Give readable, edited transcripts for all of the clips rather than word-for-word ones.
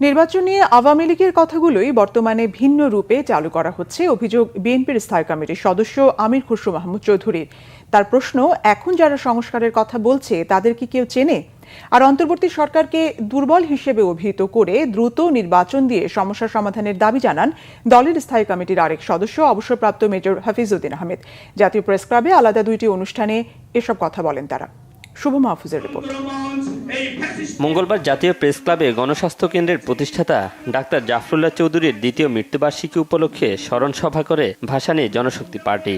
নির্বাচন নিয়ে আওয়ামী লীগের কথাগুলোই বর্তমানে ভিন্ন রূপে চালু করা হচ্ছে অভিযোগ বিএনপির স্থায়ী কমিটির সদস্য আমির খসরু মাহমুদ চৌধুরীর। তার প্রশ্ন, এখন যারা সংস্কারের কথা বলছে তাদের কি কেউ চেনে? আর অন্তর্বর্তী সরকারকে দুর্বল হিসেবে অভিহিত করে দ্রুত নির্বাচন দিয়ে সমস্যা সমাধানের দাবি জানান দলের স্থায়ী কমিটির আরেক সদস্য অবসরপ্রাপ্ত মেজর হাফিজউদ্দিন আহমেদ। জাতীয় প্রেস ক্লাবে আলাদা দুইটি অনুষ্ঠানে এসব কথা বলেন তারা। শুভ মাহফুজের রিপোর্ট। মঙ্গলবার জাতীয় প্রেস ক্লাবে গণস্বাস্থ্য কেন্দ্রের প্রতিষ্ঠাতা ডাক্তার জাফরুল্লাহ চৌধুরীর দ্বিতীয় মৃত্যুবার্ষিকী উপলক্ষে স্মরণ সভা করে ভাসানী জনশক্তি পার্টি।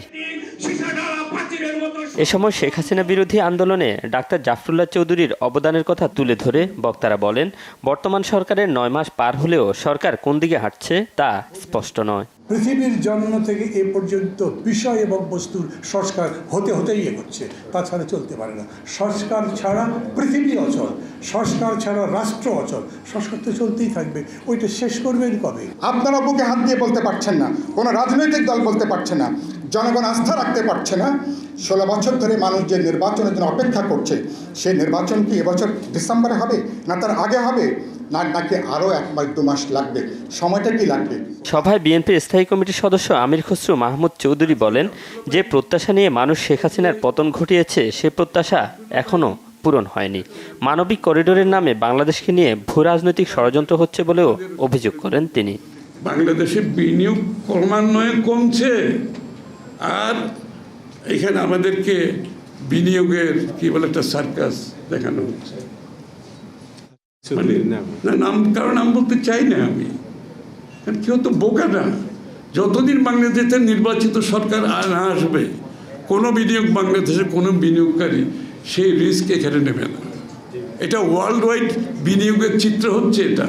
এ সময় শেখ হাসিনা বিরোধী আন্দোলনে ডাক্তার জাফরুল্লাহ চৌধুরীর অবদানের কথা তুলে ধরে বক্তারা বলেন, বর্তমান সরকারের 9 মাস পার হলেও সরকার কোন দিকে হাঁটছে তা স্পষ্ট নয়। পৃথিবীর জন্ম থেকে এ পর্যন্ত বিষয় এবং বস্তুর সংস্কার হতেই এগোচ্ছে, তাছাড়া চলতে পারে না। সংস্কার ছাড়া পৃথিবী অচল, সংস্কার ছাড়া রাষ্ট্র অচল। সংস্কার তো চলতেই থাকবে, ওইটা শেষ করবেন কবে? আপনারা বুকে হাত দিয়ে বলতে পারছেন না, কোনো রাজনৈতিক দল বলতে পারছে না, জনগণ আস্থা রাখতে পারছে না। 16 বছর ধরে মানুষ যে নির্বাচনের জন্য অপেক্ষা করছে, সেই নির্বাচন কি এবছর ডিসেম্বরে হবে, না তার আগে হবে, নাকি আরও 1 মাস 2 মাস লাগবে? সময়টা কি লাগবে? সভায় বিএনপির স্থায়ী কমিটির সদস্য আমির খসরু মাহমুদ চৌধুরী বলেন, যে প্রত্যাশা নিয়ে মানুষ শেখ হাসিনার পতন ঘটিয়েছে সে প্রত্যাশা এখনও পূরণ হয়নি। মানবিক করিডোরের নামে বাংলাদেশকে নিয়ে ভূ রাজনৈতিক ষড়যন্ত্র হচ্ছে বলেও অভিযোগ করেন তিনি। বাংলাদেশে বিনিয়োগ ক্রমান্বয়ে কমছে, আর এখানে আমাদেরকে বিনিয়োগের কি বলে একটা সার্কাস দেখানো হচ্ছে। কারণ নাম বলতে চাই না আমি, কেউ তো বোকা না। যতদিন বাংলাদেশের নির্বাচিত সরকার না আসবে, কোনো বিনিয়োগ বাংলাদেশের কোনো বিনিয়োগকারী সেই রিস্ক এখানে নেবে না। এটা ওয়ার্ল্ড ওয়াইড বিনিয়োগের চিত্র হচ্ছে এটা।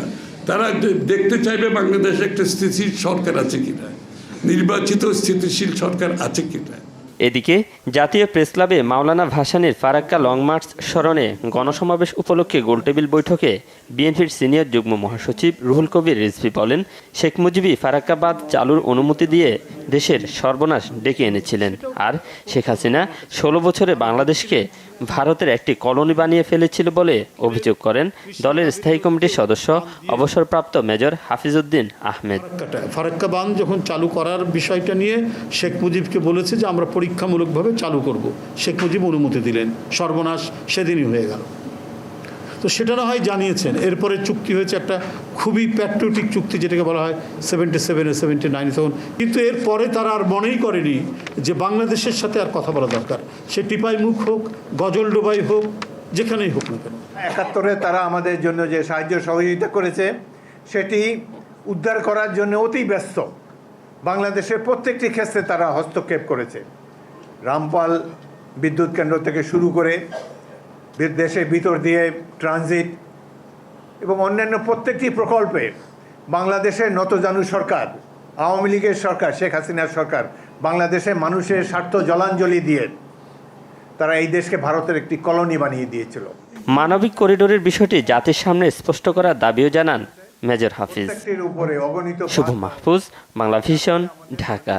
তারা দেখতে চাইবে বাংলাদেশে একটা স্থিতিশীল সরকার আছে কিনা, নির্বাচিত স্থিতিশীল সরকার আছে কিনা। এদিকে জাতীয় প্রেস ক্লাবে মাওলানা ভাসানীর ফারাক্কা লং মার্চ স্মরণে গণসমাবেশ উপলক্ষে গোলটেবিল বৈঠকে বিএনপির সিনিয়র যুগ্ম মহাসচিব রুহুল কবির রিজভী বলেন, শেখ মুজিবই ফারাক্কা বাঁধ চালুর অনুমতি দিয়ে দেশের সর্বনাশ ডেকে এনেছিলেন, আর শেখ হাসিনা 16 বছরে বাংলাদেশকে ভারতের একটি কলোনি বানিয়ে ফেলেছিল বলে অভিযোগ করেন দলের স্থায়ী কমিটির সদস্য অবসরপ্রাপ্ত মেজর হাফিজউদ্দিন আহমেদ। ফারাক্কা বাঁধ যখন চালু করার বিষয়টা নিয়ে শেখ মুজিবকে বলেছে যে আমরা পরীক্ষামূলকভাবে চালু করব, শেখ মুজিব অনুমতি দিলেন, সর্বনাশ সেদিনই হয়ে গেল। তো সেটা না হয় জানিয়েছেন। এরপরে চুক্তি হয়েছে একটা খুবই প্যাট্রিয়টিক চুক্তি, যেটাকে বলা হয় 77 79 তখন। কিন্তু এরপরে তারা আর মনেই করেনি যে বাংলাদেশের সাথে আর কথা বলা দরকার, সে টিপাই মুখ হোক, গজলডোবাই হোক, যেখানেই হোক না কেন। 71-এ তারা আমাদের জন্য যে সাহায্য সহযোগিতা করেছে সেটি উদ্ধার করার জন্য অতি ব্যস্ত। বাংলাদেশের প্রত্যেকটি ক্ষেত্রে তারা হস্তক্ষেপ করেছে। রামপাল বিদ্যুৎ কেন্দ্র থেকে শুরু করে দেশের ভিতর দিয়ে ট্রানজিট এবং অন্যান্য প্রত্যেকটি প্রকল্পে বাংলাদেশের নতজানু সরকার, আওয়ামী লীগের সরকার, শেখ হাসিনার সরকার বাংলাদেশের মানুষের স্বার্থ জলাঞ্জলি দিয়ে তারা এই দেশকে ভারতের একটি কলোনি বানিয়ে দিয়েছিল। মানবিক করিডোরের বিষয়টি জাতির সামনে স্পষ্ট করার দাবিও জানান মেজর হাফিজ। শুভ মাহফুজ, বাংলা ভিশন, ঢাকা।